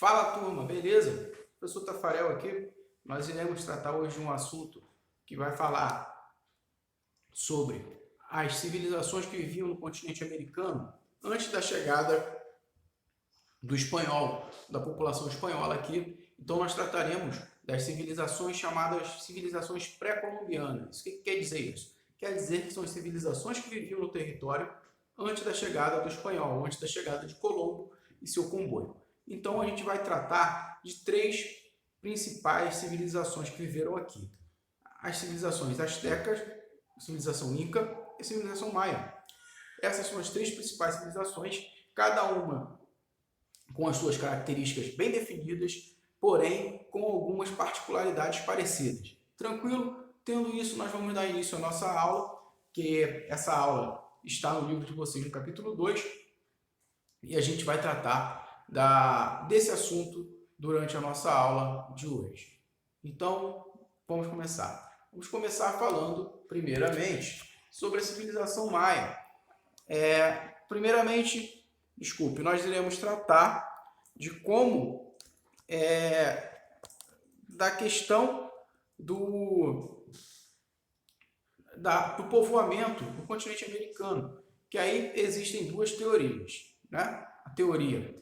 Fala turma, beleza? Professor Tafarel aqui. Nós iremos tratar hoje de um assunto que vai falar sobre as civilizações que viviam no continente americano antes da chegada do espanhol, da população espanhola aqui. Então nós trataremos das civilizações chamadas civilizações pré-colombianas. O que quer dizer isso? Quer dizer que são as civilizações que viviam no território antes da chegada do espanhol, antes da chegada de Colombo e seu comboio. Então a gente vai tratar de três principais civilizações que viveram aqui. As civilizações astecas, a civilização inca e a civilização maia. Essas são as três principais civilizações, cada uma com as suas características bem definidas, porém com algumas particularidades parecidas. Tranquilo? Tendo isso, nós vamos dar início à nossa aula, que essa aula está no livro de vocês no capítulo 2, e a gente vai tratar desse assunto durante a nossa aula de hoje. Então, vamos começar. Vamos começar falando, primeiramente, sobre a civilização maia. Nós iremos tratar de como, da questão do povoamento do continente americano, que aí existem duas teorias, né? A teoria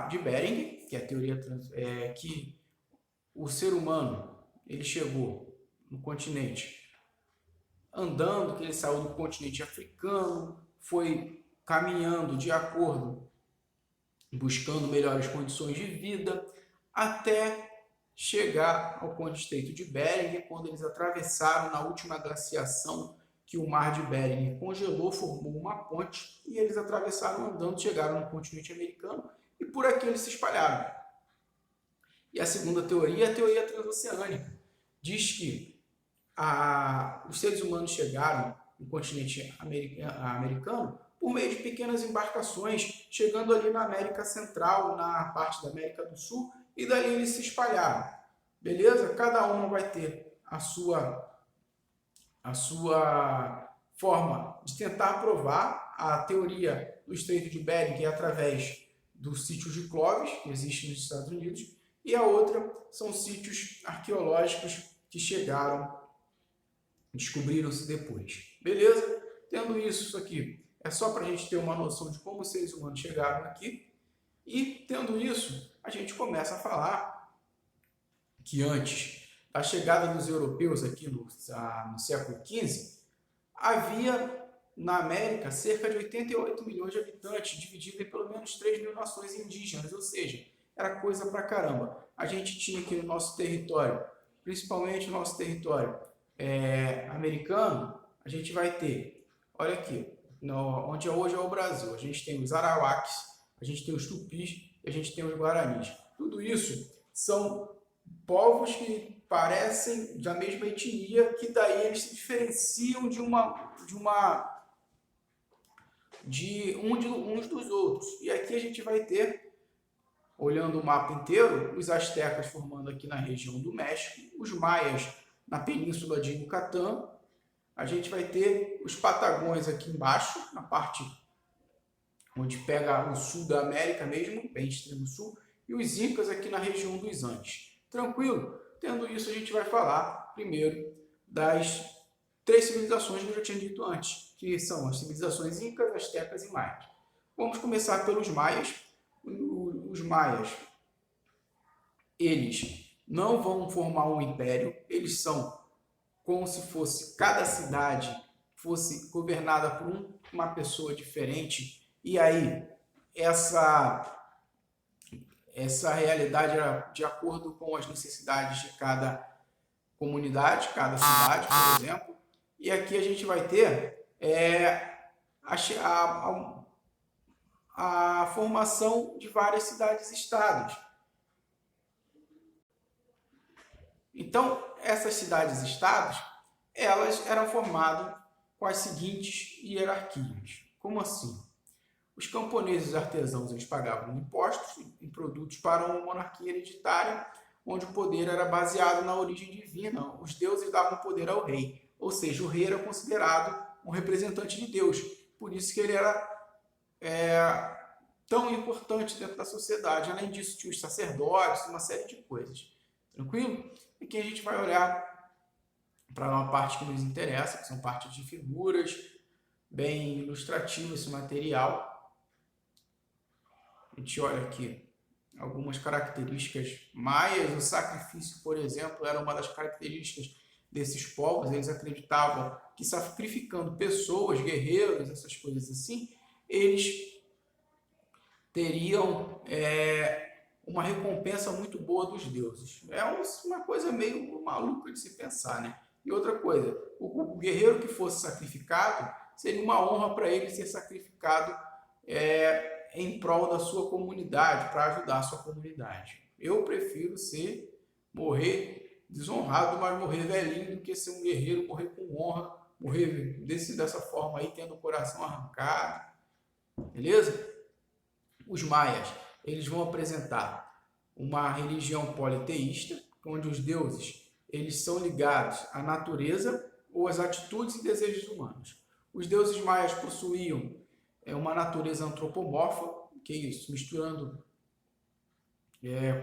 de Bering, que é a teoria que o ser humano ele chegou no continente andando, que ele saiu do continente africano, foi caminhando de acordo, buscando melhores condições de vida, até chegar ao Ponto Estreito de Bering, quando eles atravessaram na última glaciação, que o mar de Bering congelou, formou uma ponte, e eles atravessaram andando, chegaram no continente americano, e por aqui eles se espalharam. E a segunda teoria é a teoria transoceânica. Diz que os seres humanos chegaram no continente americano por meio de pequenas embarcações, chegando ali na América Central, na parte da América do Sul, e dali eles se espalharam. Beleza? Cada uma vai ter a sua forma de tentar provar a teoria do Estreito de Bering, que é através do sítio de Clovis, que existe nos Estados Unidos, e a outra são sítios arqueológicos que descobriram-se depois. Beleza? Tendo isso aqui, é só para a gente ter uma noção de como os seres humanos chegaram aqui. E tendo isso, a gente começa a falar que antes da chegada dos europeus aqui no século XV, havia na América cerca de 88 milhões de habitantes, divididos em pelo menos 3 mil nações indígenas, ou seja, era coisa pra caramba. A gente tinha aqui no nosso território, principalmente no nosso território americano, a gente vai ter, olha aqui, onde hoje é o Brasil, a gente tem os Arawakes, a gente tem os Tupis e a gente tem os Guaranis. Tudo isso são povos que parecem da mesma etnia, que daí eles se diferenciam uns dos outros. E aqui a gente vai ter, olhando o mapa inteiro, os astecas formando aqui na região do México, os maias na península de Yucatán, a gente vai ter os patagões aqui embaixo, na parte onde pega o sul da América mesmo, bem extremo sul, e os incas aqui na região dos Andes. Tranquilo? Tendo isso, a gente vai falar primeiro das três civilizações que eu já tinha dito antes, que são as civilizações incas, astecas e maias. Vamos começar pelos maias. Os maias, eles não vão formar um império, eles são como se fosse cada cidade fosse governada por uma pessoa diferente, e aí essa realidade era de acordo com as necessidades de cada comunidade, cada cidade, por exemplo. E aqui a gente vai ter a formação de várias cidades-estados. Então, essas cidades-estados, elas eram formadas com as seguintes hierarquias. Como assim? Os camponeses e artesãos eles pagavam impostos em produtos para uma monarquia hereditária, onde o poder era baseado na origem divina. Os deuses davam poder ao rei, ou seja, o rei era considerado um representante de Deus. Por isso que ele era tão importante dentro da sociedade. Além disso, tinha os sacerdotes, uma série de coisas. Tranquilo? Aqui a gente vai olhar para uma parte que nos interessa, que são partes de figuras, bem ilustrativo esse material. A gente olha aqui algumas características maias. O sacrifício, por exemplo, era uma das características desses povos. Eles acreditavam que sacrificando pessoas, guerreiros, essas coisas assim, eles teriam uma recompensa muito boa dos deuses. É uma coisa meio maluca de se pensar, né? E outra coisa, o guerreiro que fosse sacrificado, seria uma honra para ele ser sacrificado em prol da sua comunidade, para ajudar a sua comunidade. Eu prefiro morrer desonrado, mas morrer velhinho, do que ser um guerreiro, morrer com honra, morrer dessa forma aí, tendo o coração arrancado. Beleza? Os maias, eles vão apresentar uma religião politeísta, onde os deuses eles são ligados à natureza ou às atitudes e desejos humanos. Os deuses maias possuíam uma natureza antropomorfa, que é isso, misturando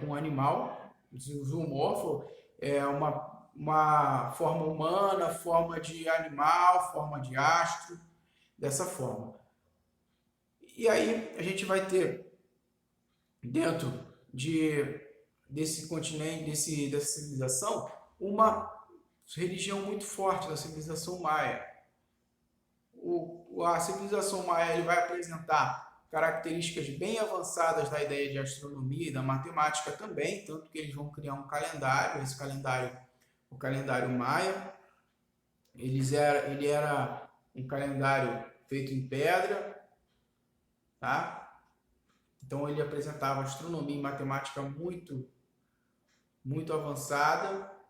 com animal. Zoomorfo é uma forma humana, forma de animal, forma de astro, dessa forma. E aí a gente vai ter, dentro desse continente, dessa civilização, uma religião muito forte da civilização maia. A civilização maia ele vai apresentar características bem avançadas da ideia de astronomia e da matemática também, tanto que eles vão criar um calendário. Esse calendário, o calendário maia, ele era um calendário feito em pedra, tá? Então ele apresentava astronomia e matemática muito, muito avançada.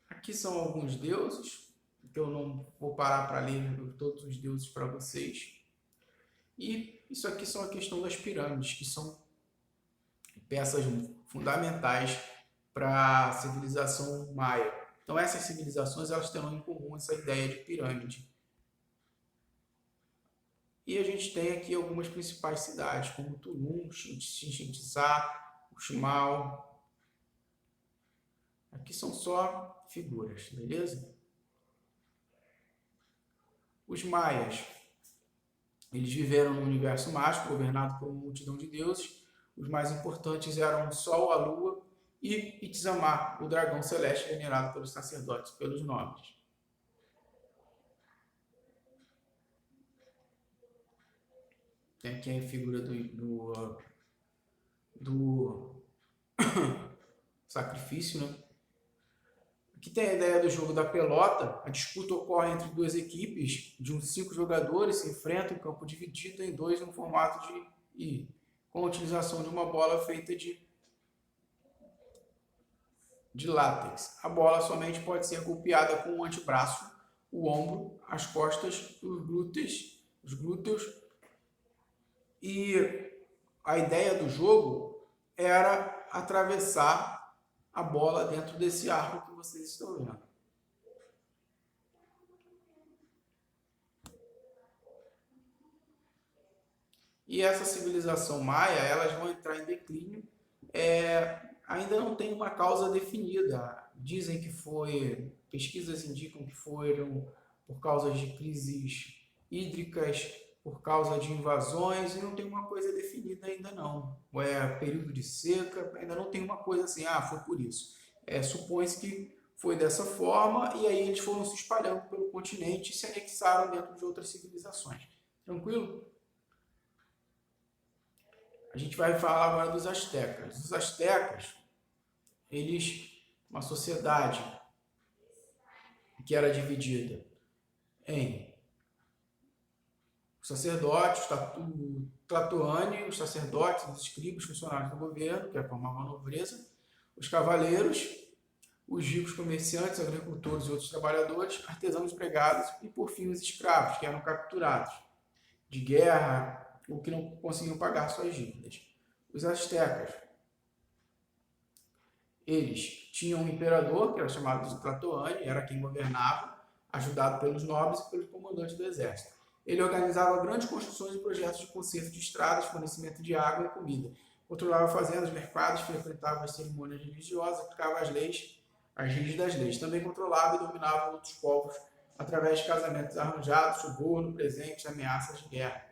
Aqui são alguns deuses, que eu não vou parar para ler todos os deuses para vocês. E isso aqui são a questão das pirâmides, que são peças fundamentais para a civilização maia. Então essas civilizações elas terão em comum essa ideia de pirâmide. E a gente tem aqui algumas principais cidades, como Tulum, Chichén Itzá, Uxmal. Aqui são só figuras, beleza? Os maias, eles viveram no universo mágico, governado por uma multidão de deuses. Os mais importantes eram o Sol, a Lua e Itzamá, o dragão celeste venerado pelos sacerdotes, pelos nobres. Tem aqui a figura do sacrifício, né? Aqui tem a ideia do jogo da pelota. A disputa ocorre entre duas equipes de uns 5 jogadores, se enfrentam em campo dividido em 2 no formato de I, com a utilização de uma bola feita de látex. A bola somente pode ser golpeada com o antebraço, o ombro, as costas, os glúteos. E a ideia do jogo era atravessar a bola dentro desse arco que vocês estão vendo. E essa civilização maia, elas vão entrar em declínio. Ainda não tem uma causa definida. Dizem que pesquisas indicam que foram por causa de crises hídricas, por causa de invasões, e não tem uma coisa definida ainda não. Período de seca, ainda não tem uma coisa assim, foi por isso. Supõe-se que foi dessa forma, e aí eles foram se espalhando pelo continente e se anexaram dentro de outras civilizações. Tranquilo? A gente vai falar agora dos astecas. Os astecas, uma sociedade que era dividida em os sacerdotes, o Tlatoani, os sacerdotes, os escribas, funcionários do governo, que formavam a nobreza, os cavaleiros, os ricos comerciantes, agricultores e outros trabalhadores, artesãos empregados e, por fim, os escravos, que eram capturados de guerra ou que não conseguiam pagar suas dívidas. Os astecas, eles tinham um imperador, que era chamado de Tlatoani, era quem governava, ajudado pelos nobres e pelos comandantes do exército. Ele organizava grandes construções e projetos de conserto de estradas, fornecimento de água e comida. Controlava fazendas, mercados, frequentava as cerimônias religiosas, aplicava as leis, as rígidas leis. Também controlava e dominava outros povos através de casamentos arranjados, suborno, presentes, ameaças de guerra.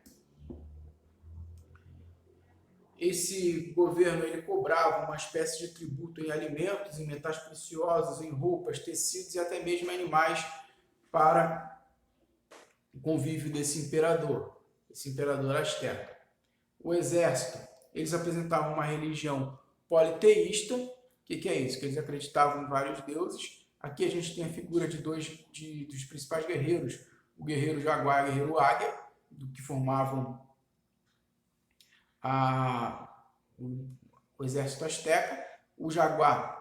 Esse governo ele cobrava uma espécie de tributo em alimentos, em metais preciosos, em roupas, tecidos e até mesmo animais para o convívio desse imperador asteca. O exército, eles apresentavam uma religião politeísta. O que é isso? Que eles acreditavam em vários deuses. Aqui a gente tem a figura de dos principais guerreiros, o guerreiro jaguar e o guerreiro águia, que formavam o exército asteca. O jaguar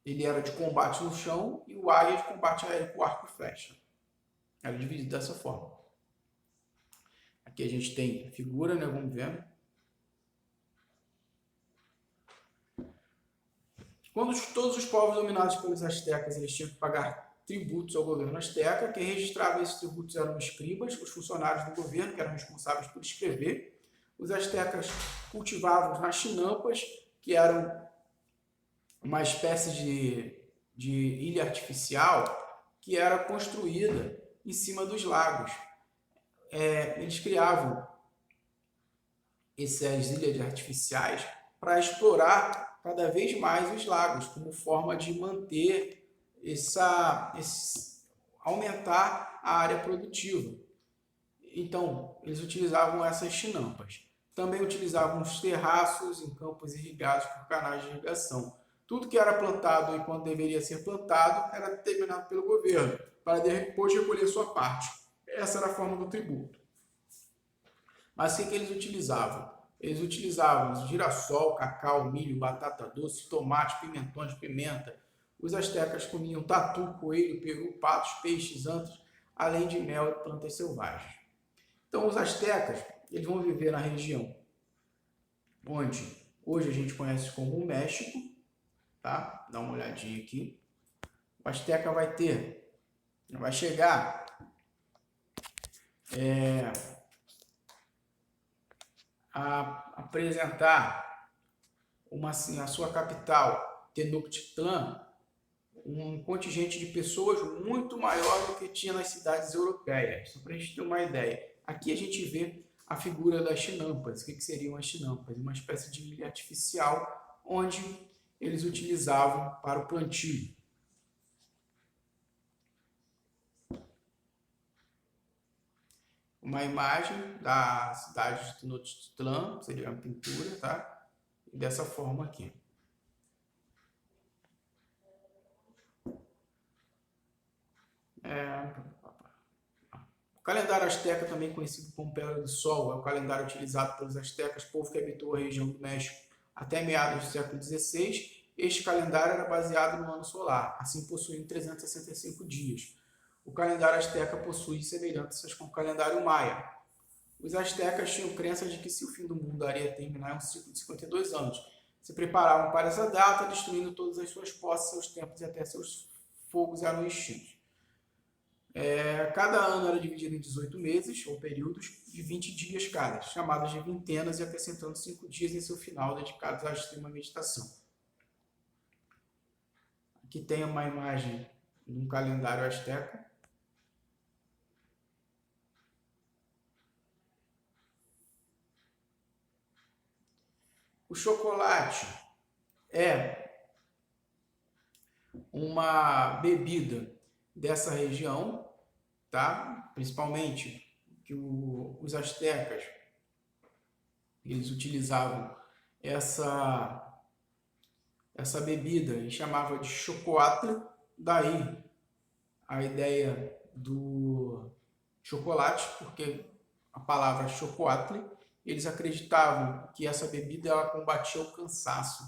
ele era de combate no chão e o águia de combate aéreo com arco e flecha. Era dividido dessa forma. Aqui a gente tem a figura, né? Vamos ver. Quando todos os povos dominados pelos astecas eles tinham que pagar tributos ao governo asteca, quem registrava esses tributos eram os escribas, os funcionários do governo, que eram responsáveis por escrever. Os astecas cultivavam as chinampas, que eram uma espécie de ilha artificial que era construída em cima dos lagos. Eles criavam essas ilhas artificiais para explorar cada vez mais os lagos, como forma de manter aumentar a área produtiva. Então, eles utilizavam essas chinampas. Também utilizavam os terraços em campos irrigados por canais de irrigação. Tudo que era plantado e quando deveria ser plantado era determinado pelo governo, para depois recolher sua parte. Essa era a forma do tributo. Mas o que eles utilizavam? Eles utilizavam girassol, cacau, milho, batata doce, tomate, pimentões, pimenta. Os astecas comiam tatu, coelho, peru, patos, peixes, antros, além de mel e plantas selvagens. Então, os astecas eles vão viver na região onde hoje a gente conhece como o México, tá? Dá uma olhadinha aqui. O asteca vai chegar a apresentar a sua capital, Tenochtitlan, um contingente de pessoas muito maior do que tinha nas cidades europeias. Só para a gente ter uma ideia. Aqui a gente vê a figura das chinampas. O que seriam as chinampas? Uma espécie de ilha artificial onde eles utilizavam para o plantio. Uma imagem da cidade de Tenochtitlan, seria uma pintura, tá? E dessa forma aqui. O calendário asteca, também conhecido como Pedra do Sol, é o calendário utilizado pelos astecas, povo que habitou a região do México até meados do século XVI. Este calendário era baseado no ano solar, assim possuindo 365 dias. O calendário asteca possui semelhanças com o calendário maia. Os astecas tinham crença de que se o fim do mundo iria terminar em um ciclo de 52 anos, se preparavam para essa data, destruindo todas as suas posses, seus templos e até seus fogos eram extintos. Cada ano era dividido em 18 meses, ou períodos, de 20 dias cada, chamados de vintenas, e acrescentando 5 dias em seu final, dedicados à extrema meditação. Aqui tem uma imagem de um calendário asteca. O chocolate é uma bebida dessa região, tá? Principalmente que os astecas eles utilizavam essa bebida e chamava de chocoatl, daí a ideia do chocolate, porque a palavra chocoatl, eles acreditavam que essa bebida ela combatia o cansaço.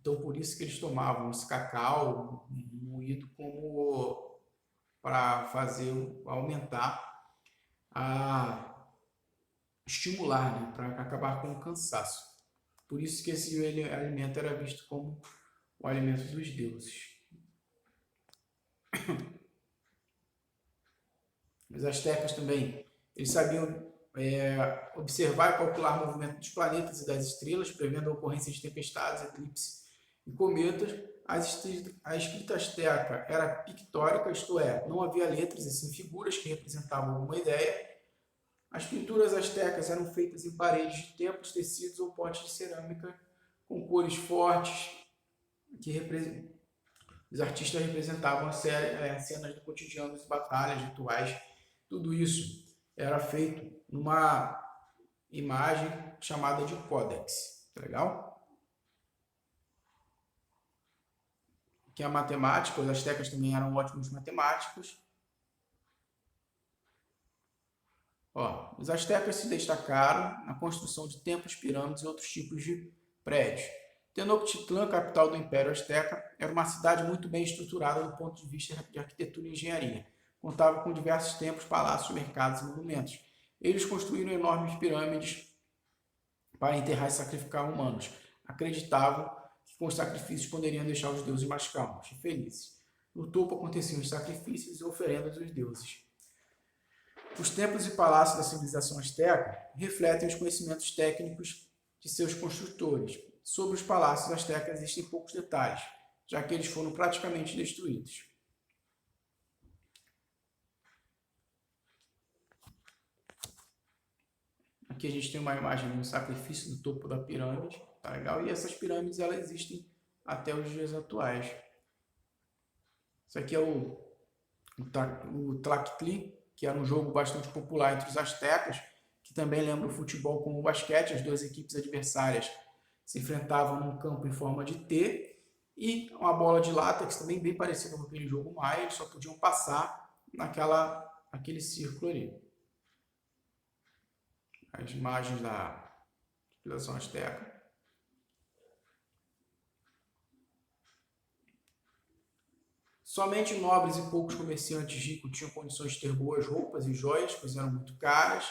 Então por isso que eles tomavam esse cacau moído como para fazer aumentar estimular, né, para acabar com o cansaço. Por isso que esse alimento era visto como o alimento dos deuses. Os astecas também Eles sabiam observar e calcular o movimento dos planetas e das estrelas, prevendo a ocorrência de tempestades, eclipses e cometas. A escrita asteca era pictórica, isto é, não havia letras e sim figuras que representavam alguma ideia. As pinturas astecas eram feitas em paredes de templos, tecidos ou potes de cerâmica com cores fortes, que os artistas representavam cenas do cotidiano, de batalhas, rituais. Tudo isso era feito numa imagem chamada de códex. Tá legal? Que é a matemática, os astecas também eram ótimos matemáticos. Os astecas se destacaram na construção de templos, pirâmides e outros tipos de prédios. Tenochtitlan, capital do Império Azteca, era uma cidade muito bem estruturada do ponto de vista de arquitetura e engenharia. Contava com diversos templos, palácios, mercados e monumentos. Eles construíram enormes pirâmides para enterrar e sacrificar humanos. Acreditavam que com os sacrifícios poderiam deixar os deuses mais calmos e felizes. No topo aconteciam os sacrifícios e oferendas dos deuses. Os templos e palácios da civilização asteca refletem os conhecimentos técnicos de seus construtores. Sobre os palácios astecas existem poucos detalhes, já que eles foram praticamente destruídos. Aqui a gente tem uma imagem de um sacrifício do topo da pirâmide, tá legal? E essas pirâmides elas existem até os dias atuais. Isso aqui é o Tlachtli, que era um jogo bastante popular entre os astecas, que também lembra o futebol como o basquete. As duas equipes adversárias se enfrentavam num campo em forma de T e uma bola de látex também bem parecida com aquele jogo maia, eles só podiam passar naquele círculo ali. As imagens da civilização asteca. Somente nobres e poucos comerciantes ricos tinham condições de ter boas roupas e joias, pois eram muito caras.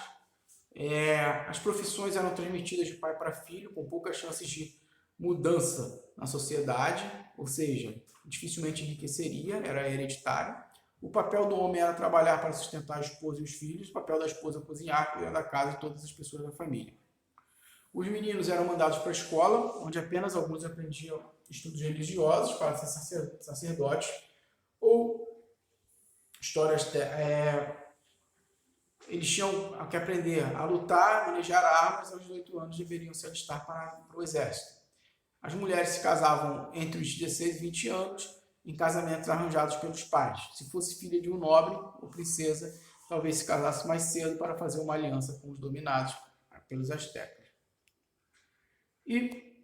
As profissões eram transmitidas de pai para filho, com poucas chances de mudança na sociedade, ou seja, dificilmente enriqueceria, era hereditário. O papel do homem era trabalhar para sustentar a esposa e os filhos, o papel da esposa cozinhar, cuidar da casa e todas as pessoas da família. Os meninos eram mandados para a escola, onde apenas alguns aprendiam estudos religiosos para ser sacerdotes, ou histórias. Eles tinham que aprender a lutar, manejar armas, aos 18 anos deveriam se alistar para o exército. As mulheres se casavam entre os 16 e 20 anos, em casamentos arranjados pelos pais. Se fosse filha de um nobre ou princesa, talvez se casasse mais cedo para fazer uma aliança com os dominados pelos astecas. E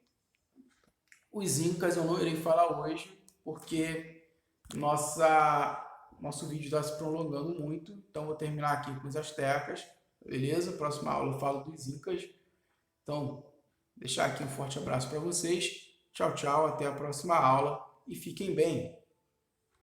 os incas eu não irei falar hoje, porque nosso vídeo está se prolongando muito, então vou terminar aqui com os astecas, beleza? Próxima aula eu falo dos incas. Então, deixar aqui um forte abraço para vocês. Tchau, tchau, até a próxima aula e fiquem bem.